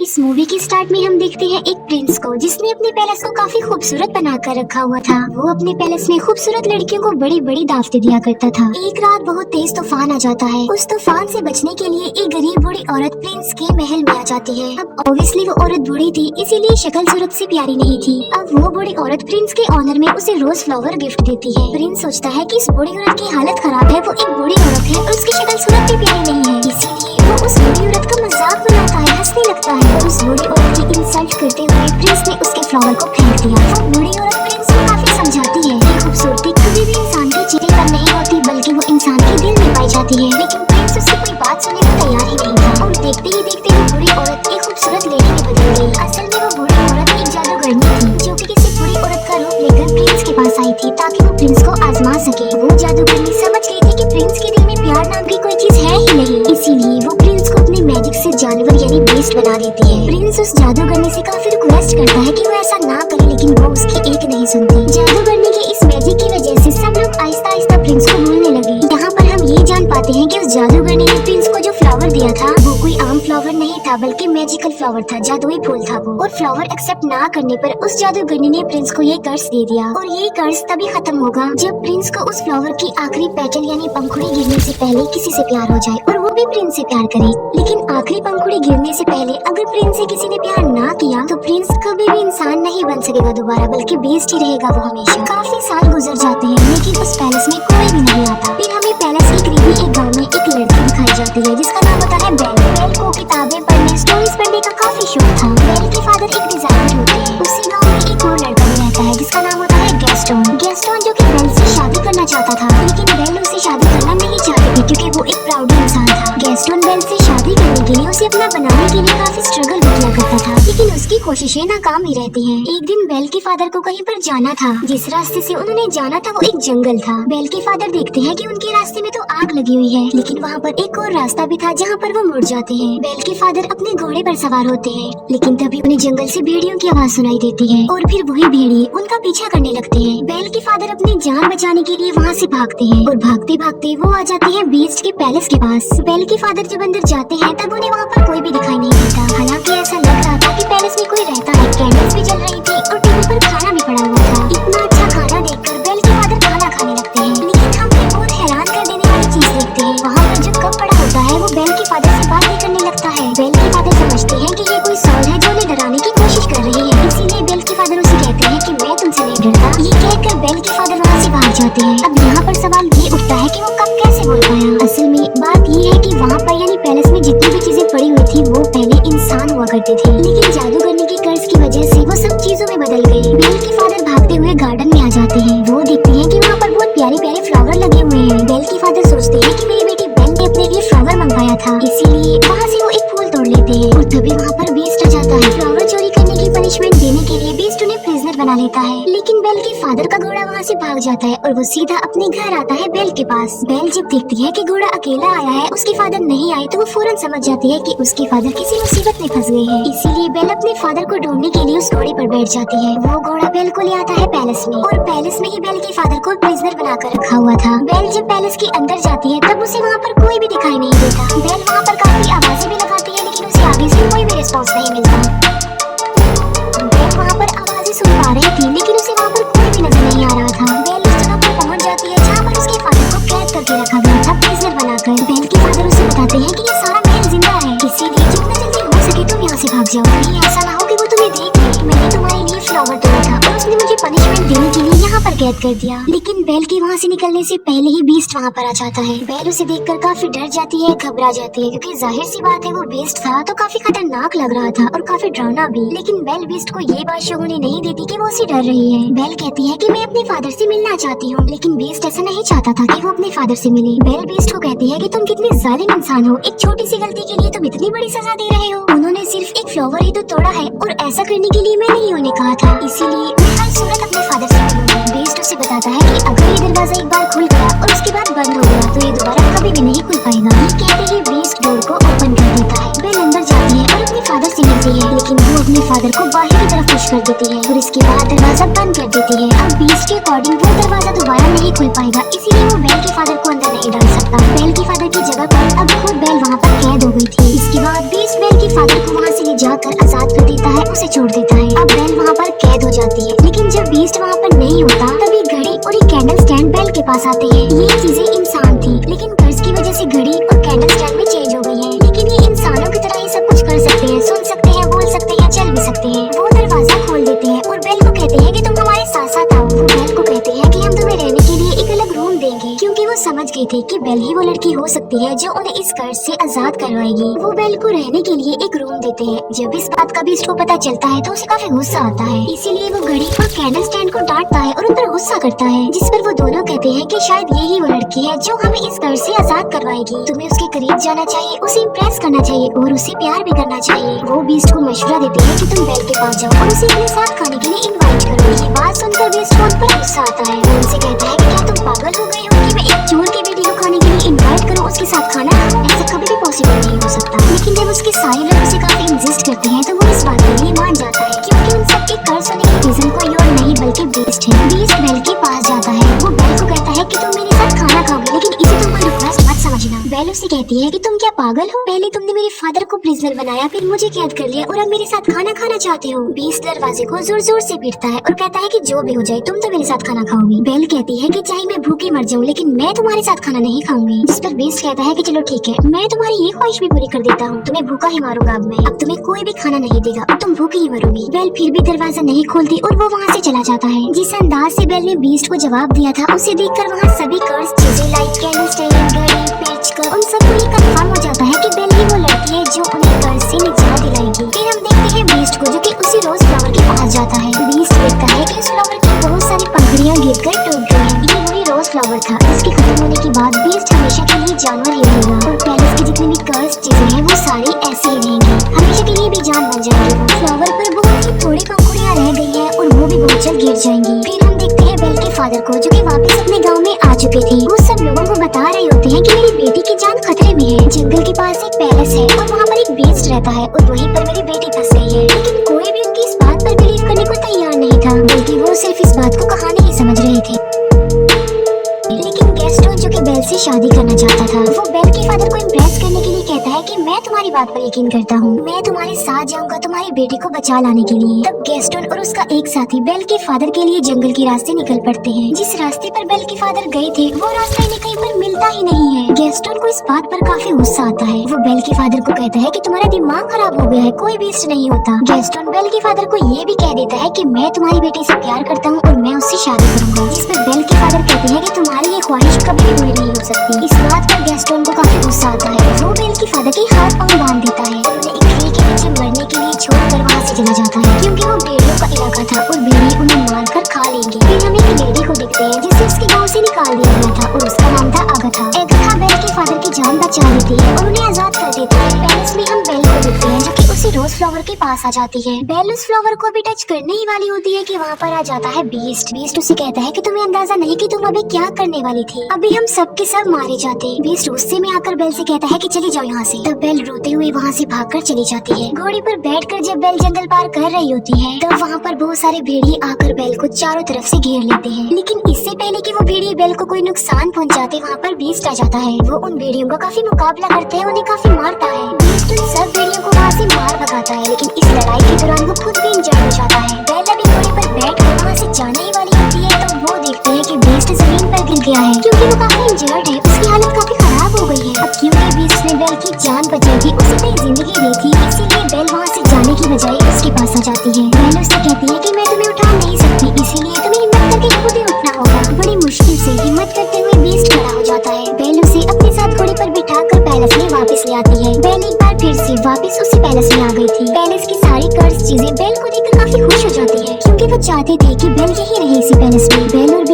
इस मूवी के स्टार्ट में हम देखते हैं एक प्रिंस को जिसने अपने पैलेस को काफी खूबसूरत बना कर रखा हुआ था। वो अपने पैलेस में खूबसूरत लड़कियों को बड़ी बड़ी दावतें दिया करता था। एक रात बहुत तेज तूफान आ जाता है। उस तूफान से बचने के लिए एक गरीब बूढ़ी औरत प्रिंस के महल में आ जाती है। अब ऑब्वियसली वो औरत बूढ़ी थी, इसीलिए शक्ल सूरत से प्यारी नहीं थी। अब वो बूढ़ी औरत प्रिंस के ऑनर में उसे रोज फ्लावर गिफ्ट देती है। प्रिंस सोचता है कि इस बूढ़ी औरत की हालत खराब है, वो एक बूढ़ी औरत है और उसकी शक्ल सूरत भी प्यारी नहीं है, इसीलिए वो उस बूढ़ी औरत का मजाक बनाता है, हंसने लगता है और उस बूढ़ी औरत की इंसल्ट करते हुए प्रिंस ने उसके फ्लावर को फेंक दिया। वो बूढ़ी औरत प्रिंस को काफी समझाती है कि खूबसूरती कभी भी इंसान के चेहरे पर नहीं होती, बल्कि वो इंसान के दिल में पाई जाती है। लेकिन प्रिंस उससे कोई बात सुनने को तैयार ही नहीं था और देखते ही देखते वो बूढ़ी औरत एक खूबसूरत लेडी में बदल गई। असल में वो बूढ़ी औरत एक जादूगरनी थी जो कि किसी बूढ़ी औरत का रूप लेकर प्रिंस के पास आई थी ताकि वो प्रिंस को आजमा सके। वो जादूगरनी समझ गई थी कि प्रिंस के दिल में प्यार नाम की कोई चीज है ही नहीं, इसीलिए वो प्रिंस को अपने मैजिक से जानवर यानी बेस्ट बना देती है। प्रिंस उस जादूगरनी से काफी रिक्वेस्ट करता है कि वो ऐसा ना करे, लेकिन वो उसकी एक नहीं सुनती। जादूगरनी के इस मैजिक की वजह से सब लोग आहिस्ता आहिस्ता प्रिंस को भूलने लगे। यहाँ पर हम ये जान पाते हैं कि उस जादूगरनी ने प्रिंस को जो फ्लावर दिया था वो कोई आम फ्लावर नहीं था, बल्कि मैजिकल फ्लावर था, जादुई फूल था वो। और फ्लावर एक्सेप्ट ना करने पर उस जादूगरनी ने प्रिंस को ये कर्ज दे दिया और ये कर्ज तभी खत्म होगा जब प्रिंस को उस फ्लावर की आखिरी पेटल यानी पंखुड़ी गिरने से पहले किसी से प्यार हो जाए और वो भी प्रिंस से प्यार करे। लेकिन आखिरी पंखुड़ी गिरने से पहले अगर प्रिंस से किसी ने प्यार ना किया तो प्रिंस कभी भी इंसान नहीं बन सकेगा दोबारा, बल्कि बेस्ट ही रहेगा वो हमेशा। काफी साल गुजर जाते हैं लेकिन उस पैलेस में कोई भी नहीं आता। फिर हमें पैलेस के करीब ही एक गाँव में एक लड़की दिखाई जाती है जिसका नाम होता है बेल। बेल को किताबें पढ़ने, स्टोरीज पढ़ने का काफी शौक था। बेल के फादर एक डिजाइनर होते हैं। उसी गाँव में एक और लड़का भी रहता है जिसका नाम होता है गैस्टोन। गैस्टोन जो कि बेल से शादी करना चाहता था, लेकिन बेल उससे शादी करना नहीं चाहती थी क्योंकि वो एक प्राउड इंसान था। गैस्टोन बेल से शादी करने के लिए उसे अपना बनाने के लिए काफी स्ट्रगल भी किया करता था, लेकिन उसकी कोशिशें नाकाम ही रहती हैं। एक दिन बेल के फादर को कहीं पर जाना था। जिस रास्ते से उन्होंने जाना था वो एक जंगल था। बेल के फादर देखते हैं कि उनके रास्ते में तो आग लगी हुई है, लेकिन वहाँ पर एक और रास्ता भी था जहाँ पर वो मुड़ जाते हैं। बेल के फादर अपने घोड़े पर सवार होते हैं, लेकिन तभी उन्हें जंगल से भेड़ियों की आवाज सुनाई देती है और फिर वही भेड़िए उनका पीछा करने लगते हैं। बेल के फादर अपनी जान बचाने के लिए वहाँ से भागते हैं और भागते भागते वो आ जाते हैं बीस्ट के पैलेस के पास। बेल के फादर जब अंदर जाते हैं तब उन्हें वहाँ पर कोई भी दिखाई नहीं देता। हालांकि ऐसा लग रहा था कि पैलेस में कोई रहता है। कैंडल्स भी जल रही थी और टेबल पर खाना भी पड़ा हुआ था। इतना अच्छा खाना देखकर बेल के फादर खाना खाने लगते हैं, लेकिन हम एक बहुत हैरान कर देने वाली चीज देखते हैं। वहाँ पर जो कप पड़ा होता है वो बेल के फादर से बात भी करने लगता है। बेल के फादर समझते हैं कि ये कोई सॉल है जो उन्हें डराने की कोशिश कर रही है, इसीलिए बेल के फादर उसे कहते हैं कि मैं तुमसे नहीं डरता। ये कहकर बेल के फादर वहाँ से भाग जाते हैं। अब यहाँ पर सवाल ये उठता है कि वो कब कैसे बोल पाया। असल में बात ये है कि वहाँ पर यानी पैलेस में जितनी भी चीजें पड़ी हुई थी वो पहले इंसान हुआ करते थे, लेकिन जादूगरनी के कर्ज की वजह से वो सब चीजों में बदल गई। बेल के फादर भागते हुए गार्डन में आ जाते हैं। वो देखते हैं कि वहाँ पर बहुत प्यारे प्यारे फ्लावर लगे हुए हैं। बेल के फादर सोचते हैं कि मेरी बेटी बेल ने अपने लिए फ्लावर मंगवाया था, इसीलिए वहाँ से वो एक फूल तोड़ लेते हैं और तभी वहाँ पर बीस्ट आ जाता है। फ्लावर चोरी करने की पनिशमेंट देने के लिए बीस्ट उन्हें प्रिजनर बना लेता है, लेकिन बेल के फादर का घोड़ा वहाँ से भाग जाता है और वो सीधा अपने घर आता है बेल के पास। बेल जब देखती है कि घोड़ा अकेला आया है, उसके फादर नहीं आए, तो वो फौरन समझ जाती है कि उसके फादर किसी मुसीबत में फंस गए हैं। इसीलिए बेल अपने फादर को ढूंढने के लिए उस घोड़े पर बैठ जाती है। वो घोड़ा बेल को ले आता है पैलेस में और पैलेस में ही बेल के फादर को प्रिजनर बनाकर रखा हुआ था। बेल जब पैलेस के अंदर जाती है तब उसे वहाँ पर कोई भी दिखाई नहीं देता। बेल वहाँ पर काफी आवाजें भी लगाती है, लेकिन उसे आगे से कोई भी रिस्पॉन्स नहीं मिलता। बेल वहाँ पर आवाजें सुन पा रही थी, लेकिन उसे वहाँ पर कोई भी नजर नहीं आ रहा था। बेल उस जगह पर पहुँच जाती है जहाँ पर उसके फादर को कैद करके रखा गया था, प्रिजनर बनाकर। बेल के फादर उसे बताते हैं कि ये सारा महल जिंदा है, इसीलिए जितना जल्दी हो सके तुम यहाँ से भाग जाओ। कहीं ऐसा ना हो कि वो तुम्हें देख ले। मैंने तुम्हारे लिए फ्लावर तोड़ा था और उसने मुझे पनिशमेंट देने के लिए यहाँ पर कैद कर दिया। लेकिन बेल के वहाँ से निकलने से पहले ही बीस्ट वहाँ पर आ जाता है। बेल उसे देखकर काफी डर जाती है, घबरा जाती है, क्योंकि जाहिर सी बात है वो बीस्ट था तो काफी खतरनाक लग रहा था और काफी डरावना भी। लेकिन बेल बीस्ट को ये बात शो होने नहीं देती कि वो उसे डर रही है। बेल कहती है कि मैं अपने फादर से मिलना चाहती हूँ, लेकिन बीस्ट ऐसा नहीं चाहता था कि वो अपने फादर से मिले। बेल बीस्ट को कहती है कि तुम कितने जालिम इंसान हो, एक छोटी सी गलती के लिए तुम इतनी बड़ी सजा दे रहे हो। उन्होंने सिर्फ एक फ्लावर ही तो तोड़ा है और ऐसा करने के लिए मैं नहीं उन्हें कहा था, इसीलिए मैं हर सूरत अपने फादर से मिलूंगी। बीस्ट उसे बताता है कि अगर ये दरवाजा एक बार खुल गया और उसके बाद बंद हो गया तो ये दोबारा कभी भी नहीं खुल पाएगा। ये कहते ही बीस्ट डोर को ओपन कर देता है। बेल अंदर जाती है और अपने फादर से मिलती है, लेकिन वो अपने फादर को बाहर की तरफ पुश कर देती है और इसके बाद दरवाजा बंद कर देती है। अब बीस्ट के अकॉर्डिंग वो दरवाजा दोबारा नहीं खुल पाएगा, इसीलिए वो बेल के फादर को अंदर नहीं डाल सकता। बेल के फादर की जगह पर अब खुद बेल वहाँ पर कैद हो गई थी। इसके बाद बीस्ट बेल के फादर को वहाँ से उसे जाकर आजाद कर देता है, उसे छोड़ देता है। अब बेल वहाँ पर कैद हो जाती है, लेकिन जब बीस्ट वहाँ पर नहीं होता तभी घड़ी और एक कैंडल स्टैंड बेल के पास आते हैं। ये चीजें इंसान थी, लेकिन कर्ज की वजह से घड़ी और कैंडल स्टैंड भी चेंज हो गई है। लेकिन ये इंसानों की तरह ही सब कुछ कर सकते हैं, सुन सकते हैं, बोल सकते हैं, चल भी सकते हैं। वो दरवाजा खोल देते हैं और बेल को कहते हैं कि तुम हमारे साथ साथ आओ। वो बेल को कहते हैं कि हम तुम्हें रहने के लिए एक अलग रूम देंगे, क्योंकि वो समझ गए थे कि बेल ही वो लड़की हो सकती है जो उन्हें इस कर्ज से आजाद करवाएगी। वो बेल को रहने के लिए एक रूम देते हैं। जब इस बात का बीस्ट को पता चलता है तो उसे काफी गुस्सा आता है, इसीलिए वो घड़ी और कैंडल स्टैंड को डांटता है और उन पर गुस्सा करता है, जिस पर वो दोनों कहते हैं कि शायद यही वो लड़की है जो हमें इस कर्ज से आजाद करवाएगी। तुम्हें उसके करीब जाना चाहिए, उसे इम्प्रेस करना चाहिए और उसे प्यार भी करना चाहिए। वो बीस्ट को मशवरा देते हैं कि तुम बेल के पास जाओ और उसे अपने साथ खाने के लिए इनवाइट करो। ये बात सुनकर बीस्ट को उन पर गुस्सा आता है। वो उनसे कहता है कि क्या तुम पागल हो गई हो कि मैं एक चोर की बेटी को खाने के लिए इनवाइट करूं, उसके साथ खाना खाऊं? ऐसा कभी भी पॉसिबल नहीं हो सकता। लेकिन जब उसके सारे लोग उसे काफी इंसिस्ट करते हैं तो वो इस बात के लिए मान जाता है, क्योंकि उन सबके कर्ज होने के रीजन कोई और नहीं बल्कि बीस्ट है। बीस्ट बेल के पास जाता है। वो बेल को कहता है कि तुम मेरे साथ खाना खाओगे, लेकिन इसे तुम कोई रिक्वेस्ट मत समझना। बेल उसे कहती है कि तुम क्या पागल हो? पहले तुमने मेरे फादर को प्रिजनर बनाया, फिर मुझे कैद कर लिया और अब मेरे साथ खाना खाना चाहते हो। बीस्ट दरवाजे को जोर जोर से पीटता है और कहता है कि जो भी हो जाए तुम तो मेरे साथ खाना खाओगी। बेल कहती है कि चाहे मैं भूखी मर जाऊं, लेकिन मैं तुम्हारे साथ खाना नहीं खाऊंगी। जिस पर बीस्ट कहता है कि चलो ठीक है, मैं तुम्हारी ये ख्वाहिश भी पूरी कर देता हूँ, तुम्हें भूखा ही मारूंगा अब तुम्हें कोई भी खाना नहीं देगा और तुम भूखी ही मरोगी। बेल फिर भी दरवाजा नहीं खोलती और वो वहाँ से चला जाता है। जिस अंदाज से बेल ने बीस्ट को जवाब दिया था, उसे देखकर वहाँ सभी कर्ज चीजें लाइक कैंडल स्टैंड, घड़ी, पेचकस, उन सबको ये कंफर्म हो जाता है कि बेल ही वो लड़की है जो उन्हें कर्ज से निजात दिलाएगी। फिर हम देखते हैं बीस्ट को जो कि उसी रोज फ्लावर के पास जाता है। बीस्ट देखता है कि उस फ्लावर की बहुत सारी पंखुड़ियां गिरकर टूट गई हैं। ये वही रोज फ्लावर था जिसके खत्म होने के बाद बीस्ट हमेशा के लिए जानवर ही रहेगा और पैलेस की जितनी भी कर्ज चीजें हैं वो सारी ऐसे ही रहेंगी, हमेशा के लिए भी जान बन जाएंगी। फ्लावर पर बहुत ही थोड़ी पंखुड़ियां रह गई है और वो भी बहुत जल्द गिर जाएंगी। फिर हम देखते हैं बेल के फादर को जो कि वापस अपने गांव में आ चुके थे। वो सब लोगों को बता रहे होते हैं कि मेरी बेटी की जान खतरे में है। जंगल के पास एक पैलेस है और वहाँ पर एक बीस्ट रहता है और वहीं पर मेरी बेटी फंस गई है। लेकिन कोई भी उनकी इस बात पर बिलीव करने को तैयार नहीं था, बल्कि वो सिर्फ इस बात को कहानी ही समझ रहे थे। लेकिन गैस्टोन जो कि बेल से शादी करना चाहता था, वो बेल के फादर को इम्प्रेस करने के लिए कहता है कि मैं तुम्हारी बात पर यकीन करता हूँ, मैं तुम्हारे साथ जाऊंगा तुम्हारी बेटी को बचा लाने के लिए। तब गैस्टोन और उसका एक साथी बेल के फादर के लिए जंगल के रास्ते निकल पड़ते हैं। जिस रास्ते पर बेल के फादर गए थे वो रास्ता इन्हें कहीं पर मिलता ही नहीं है। गैस्टोन को इस बात पर काफी गुस्सा आता है। वो बेल के फादर को कहता है कि तुम्हारा दिमाग खराब हो गया है, कोई बीस्ट नहीं होता। गैस्टोन बेल के फादर को ये भी कह देता है कि मैं तुम्हारी बेटी से प्यार करता हूँ और मैं उससे शादी करूंगा। जिस पर बेल के फादर कहते हैं कि तुम्हारी ये ख्वाहिश कभी भी पूरी नहीं हो सकती। इस बात पर गैस्टोन को काफी गुस्सा आता है। वो बेल के फादर के हाथ पांव बांध देता है और उन्हें एक ट्री के नीचे मरने के लिए छोड़कर वहाँ से चला जाता है, क्योंकि वो भेड़ियों का इलाका था और भेड़िए उन्हें मारकर खा लेंगे। फिर हम एक लेडी को देखते हैं जिसे उसके गाँव से निकाल दिया गया था और उसका नाम था अगाथा। अगाथा बेल के फादर की जान बचा लेती है और उन्हें आजाद कर देती है। पैलेस में हम बेल को देखते हैं जो कि उसी रोज फ्लावर के पास आ जाती है। बेल उस फ्लावर को भी टच करने ही वाली होती है कि वहाँ पर आ जाता है बीस्ट। बीस्ट उसे कहता है कि तुम्हें अंदाजा नहीं कि तुम अभी क्या करने वाली थी, अभी हम सब के सब मारे जाते। बीस्ट गुस्से में आकर बेल से कहता है कि चली जाओ यहाँ से। तब बेल रोते हुए वहाँ से भागकर चली जाती है। घोड़ी पर बैठकर जब बेल जंगल पार कर रही होती है तब वहाँ पर बहुत सारे भेड़िए आकर बेल को चारों तरफ से घेर लेते हैं। लेकिन इससे पहले कि वो भेड़िए बेल को कोई नुकसान पहुँचाते वहाँ पर बीस्ट आ जाता है। वो उन भेड़ियों का काफी मुकाबला करते हैं, उन्हें काफी मारता है। बीस्ट उन सब भेड़ियों को वहाँ से मार भगाता है, लेकिन इस लड़ाई के दौरान वो खुद भी इंजर्ड हो जाता है। बेल अभी घोड़े पर बैठकर वहाँ से जाने ही वाली होती है तो वो देखते हैं कि बीस्ट जमीन पर गिर गया है, क्योंकि वो काफी इंजर्ड है, उसकी हालत काफी खराब हो गई है। अब क्योंकि बीस्ट ने बेल की जान बचाई थी, उसे नई जिंदगी दी थी, इसीलिए बेल वहाँ से जाने की बजाय उसके पास आ जाती है। बेल उससे कहती है कि मैं तुम्हें उठा नहीं सकती, इसीलिए तुम्हें हिम्मत करके खुद ही उठना होगा। बड़ी मुश्किल से हिम्मत करते हुए बीस्ट खड़ा हो जाता है। बेल उसे अपने साथ घोड़े पर बिठाकर पैलेस में वापस ले आती है। बेल एक बार फिर से वापस उसी पैलेस में आ गई थी। पैलेस की सारी कर्ज चीजें बेल को देखकर काफी खुश हो जाती है, क्योंकि वो चाहते थे कि बेल यही रहे इसी पैलेस में। बेल और